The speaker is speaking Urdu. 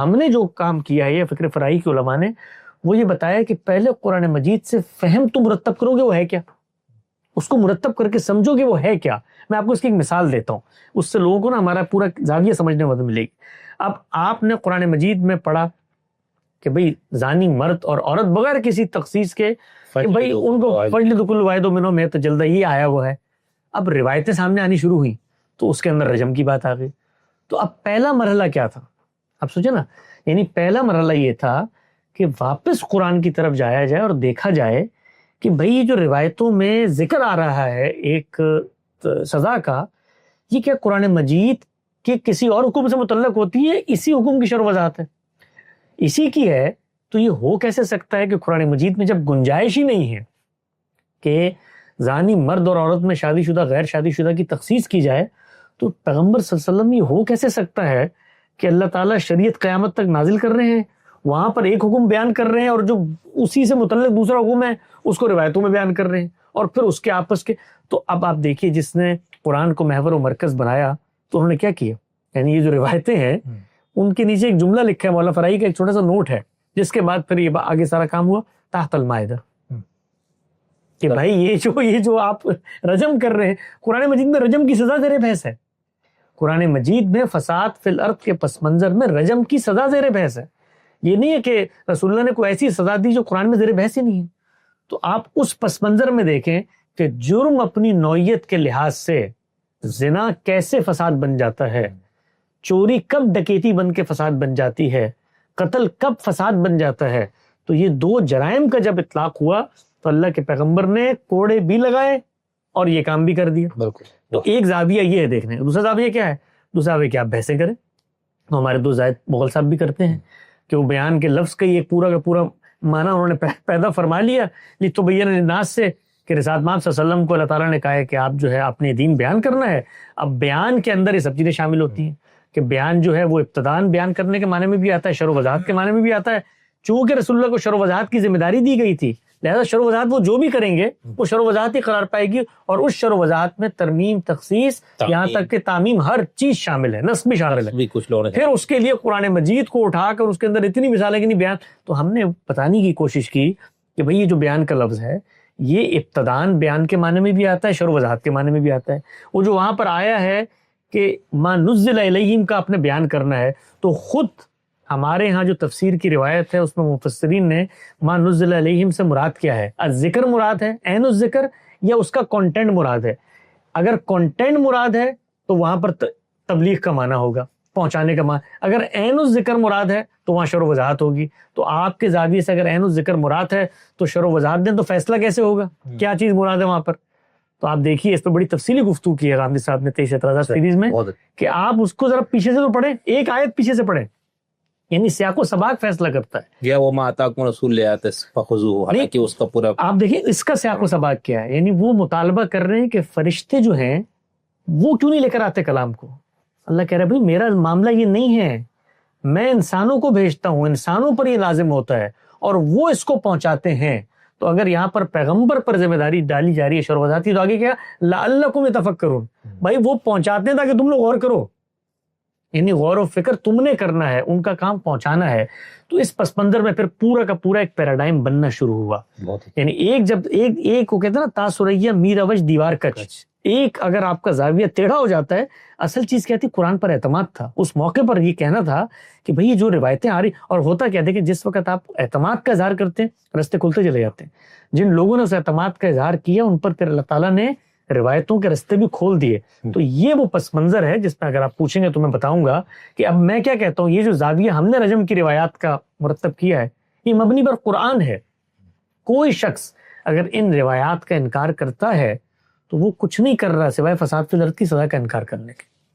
ہم نے جو کام کیا ہے فکر فرائی کے علماء نے، وہ یہ بتایا کہ پہلے قرآن مجید سے فہم تم مرتب کرو گے وہ ہے کیا، اس کو مرتب کر کے سمجھو گے وہ ہے کیا. میں آپ کو اس کی ایک مثال دیتا ہوں، اس سے لوگوں کو نا ہمارا پورا زاویہ سمجھنے میں مدد ملے گی. اب آپ نے قرآن مجید میں پڑھا کہ بھئی زانی مرد اور عورت بغیر کسی تخصیص کے کہ بھئی ان کو فجلدوا کل واحد منہم ما تجلدہ، یہ آیا وہ ہے. اب روایتیں سامنے آنی شروع ہوئی تو اس کے اندر رجم کی بات آ گئی. تو اب پہلا مرحلہ کیا تھا، اب سوچے نا، یعنی پہلا مرحلہ یہ تھا کہ واپس قرآن کی طرف جایا جائے اور دیکھا جائے کہ بھئی یہ جو روایتوں میں ذکر آ رہا ہے ایک سزا کا، یہ کیا قرآن مجید کے کسی اور حکم سے متعلق ہوتی ہے، اسی حکم کی شرح وضاحت ہے، اسی کی ہے. تو یہ ہو کیسے سکتا ہے کہ قرآن مجید میں جب گنجائش ہی نہیں ہے کہ زانی مرد اور عورت میں شادی شدہ غیر شادی شدہ کی تخصیص کی جائے، تو پیغمبر صلی اللہ علیہ وسلم یہ ہو کیسے سکتا ہے کہ اللہ تعالیٰ شریعت قیامت تک نازل کر رہے ہیں، وہاں پر ایک حکم بیان کر رہے ہیں اور جو اسی سے متعلق دوسرا حکم ہے اس کو روایتوں میں بیان کر رہے ہیں اور پھر اس کے آپس کے. تو اب آپ دیکھیے جس نے قرآن کو محور و مرکز بنایا تو انہوں نے کیا کیا، یعنی یہ جو روایتیں ہیں ان کے نیچے ایک جملہ لکھا ہے، مولانا فرائی کا ایک چھوٹا سا نوٹ ہے، جس کے بعد پھر یہ آگے سارا کام ہوا تحت المائدہ، کہ بھائی یہ جو آپ رجم کر رہے ہیں، قرآن مجید میں رجم کی سزا زیر بحث ہے. قرآن مجید میں فساد فی الارض کے پس منظر میں رجم کی سزا زیر بحث ہے. یہ نہیں ہے کہ رسول اللہ نے کوئی ایسی سزا دی جو قرآن میں زیر بحث ہی نہیں ہے. تو آپ اس پس منظر میں دیکھیں کہ جرم اپنی نوعیت کے لحاظ سے زنا کیسے فساد بن جاتا ہے، چوری کب ڈکیتی بن کے فساد بن جاتی ہے، قتل کب فساد بن جاتا ہے. تو یہ دو جرائم کا جب اطلاق ہوا تو اللہ کے پیغمبر نے کوڑے بھی لگائے اور یہ کام بھی کر دیا. بالکل. تو ایک زاویہ یہ ہے دیکھنے، دوسرا زاویہ کیا ہے، دوسرا زاویہ کہ آپ بحثیں کریں. تو ہمارے دو زاہد مغل صاحب بھی کرتے ہیں کہ وہ بیان کے لفظ کا یہ پورا کا پورا معنی انہوں نے پیدا فرما لیا لتبین للناس سے، کہ رسالت مآب صلی اللہ علیہ وسلم کو اللہ تعالیٰ نے کہا ہے کہ آپ جو ہے اپنے دین بیان کرنا ہے. اب بیان کے اندر یہ سب چیزیں شامل ہوتی ہیں کہ بیان جو ہے وہ ابتداً بیان کرنے کے معنی میں بھی آتا ہے، شرح و وضاحت کے معنی میں بھی آتا ہے. چونکہ رسول اللہ کو شرح و وضاحت کی ذمہ داری دی گئی تھی، لہذا شرح و وضاحت وہ جو بھی کریں گے وہ شرح و وضاحت ہی قرار پائے گی، اور اس شرح و وضاحت میں ترمیم، تخصیص، یہاں تک کہ تعمیم، ہر چیز شامل ہے، نصب بھی شامل ہے. پھر اس کے لیے قرآن مجید کو اٹھا کر اس کے اندر اتنی مثالیں کہ نہیں بیان. تو ہم نے بتانے کی کوشش کی کہ بھئی یہ جو بیان کا لفظ ہے یہ ابتداً بیان کے معنی میں بھی آتا ہے، شرح و وضاحت کے معنی میں بھی آتا ہے. وہ جو وہاں پر آیا ہے کہ ما نزل الیہم کا اپنے بیان کرنا ہے، تو خود ہمارے ہاں جو تفسیر کی روایت ہے اس میں مفسرین نے ما نزل علیہم سے مراد کیا ہے، الذکر مراد ہے، عین الذکر، یا اس کا کنٹینٹ مراد ہے. اگر کنٹینٹ مراد ہے تو وہاں پر تبلیغ کا معنی ہوگا، پہنچانے کا معنی. اگر عین الذکر مراد ہے تو وہاں شرح و وضاحت ہوگی. تو آپ کے زاویے سے اگر عین الذکر مراد ہے تو شرح و وضاحت دیں تو فیصلہ کیسے ہوگا، کیا چیز مراد ہے وہاں پر. تو آپ دیکھیے اس پہ بڑی تفصیلی گفتگو کی ہے غامدی صاحب نے 23 اعتراضات سیریز میں، کہ آپ اس کو ذرا پیچھے سے تو پڑھیں، ایک آیت پیچھے سے پڑھیں، یعنی سیاق و سباق فیصلہ کرتا ہے. یا وہ ما آتاکم رسول لیات فخذوہ، حالانکہ اس کا پورا آپ دیکھیں اس کا سیاق و سباق کیا ہے. یعنی وہ مطالبہ کر رہے ہیں کہ فرشتے جو ہیں وہ کیوں نہیں لے کر آتے کلام کو. اللہ کہہ رہا ہے بھائی میرا معاملہ یہ نہیں ہے، میں انسانوں کو بھیجتا ہوں، انسانوں پر یہ لازم ہوتا ہے اور وہ اس کو پہنچاتے ہیں. تو اگر یہاں پر پیغمبر پر ذمہ داری ڈالی جا رہی ہے شرح و وضاحت کی، تو آگے کیا لعلکم تفکرون، بھائی وہ پہنچاتے ہیں تاکہ تم لوگ غور کرو، یعنی غور و فکر تم نے کرنا ہے، ان کا کام پہنچانا ہے. تو اس پس منظر میں پھر پورا کا پورا ایک پیراڈائم بننا شروع ہوا. یعنی ایک جب ایک کو کہتے ہیں نا تاسریا میر اوج دیوار کچ، ایک اگر آپ کا زاویہ ٹیڑھا ہو جاتا ہے. اصل چیز کیا تھی، قرآن پر اعتماد تھا. اس موقع پر یہ کہنا تھا کہ بھئی یہ جو روایتیں آ رہی، اور ہوتا کیا تھا کہ جس وقت آپ اعتماد کا اظہار کرتے ہیں رستے کھلتے چلے جاتے ہیں. جن لوگوں نے اس اعتماد کا اظہار کیا ان پر اللہ تعالیٰ نے روایتوں کے رستے بھی کھول دیے. تو یہ وہ پس منظر ہے جس میں اگر آپ پوچھیں گے تو میں بتاؤں گا کہ اب میں کیا کہتا ہوں، یہ جو زاویہ ہم نے رجم کی روایات کا مرتب کیا ہے یہ مبنی پر قرآن ہے. کوئی شخص اگر ان روایات کا انکار کرتا ہے تو وہ کچھ نہیں کر رہا سوائے فساد فی الارض کی سزا کا انکار کرنے کے.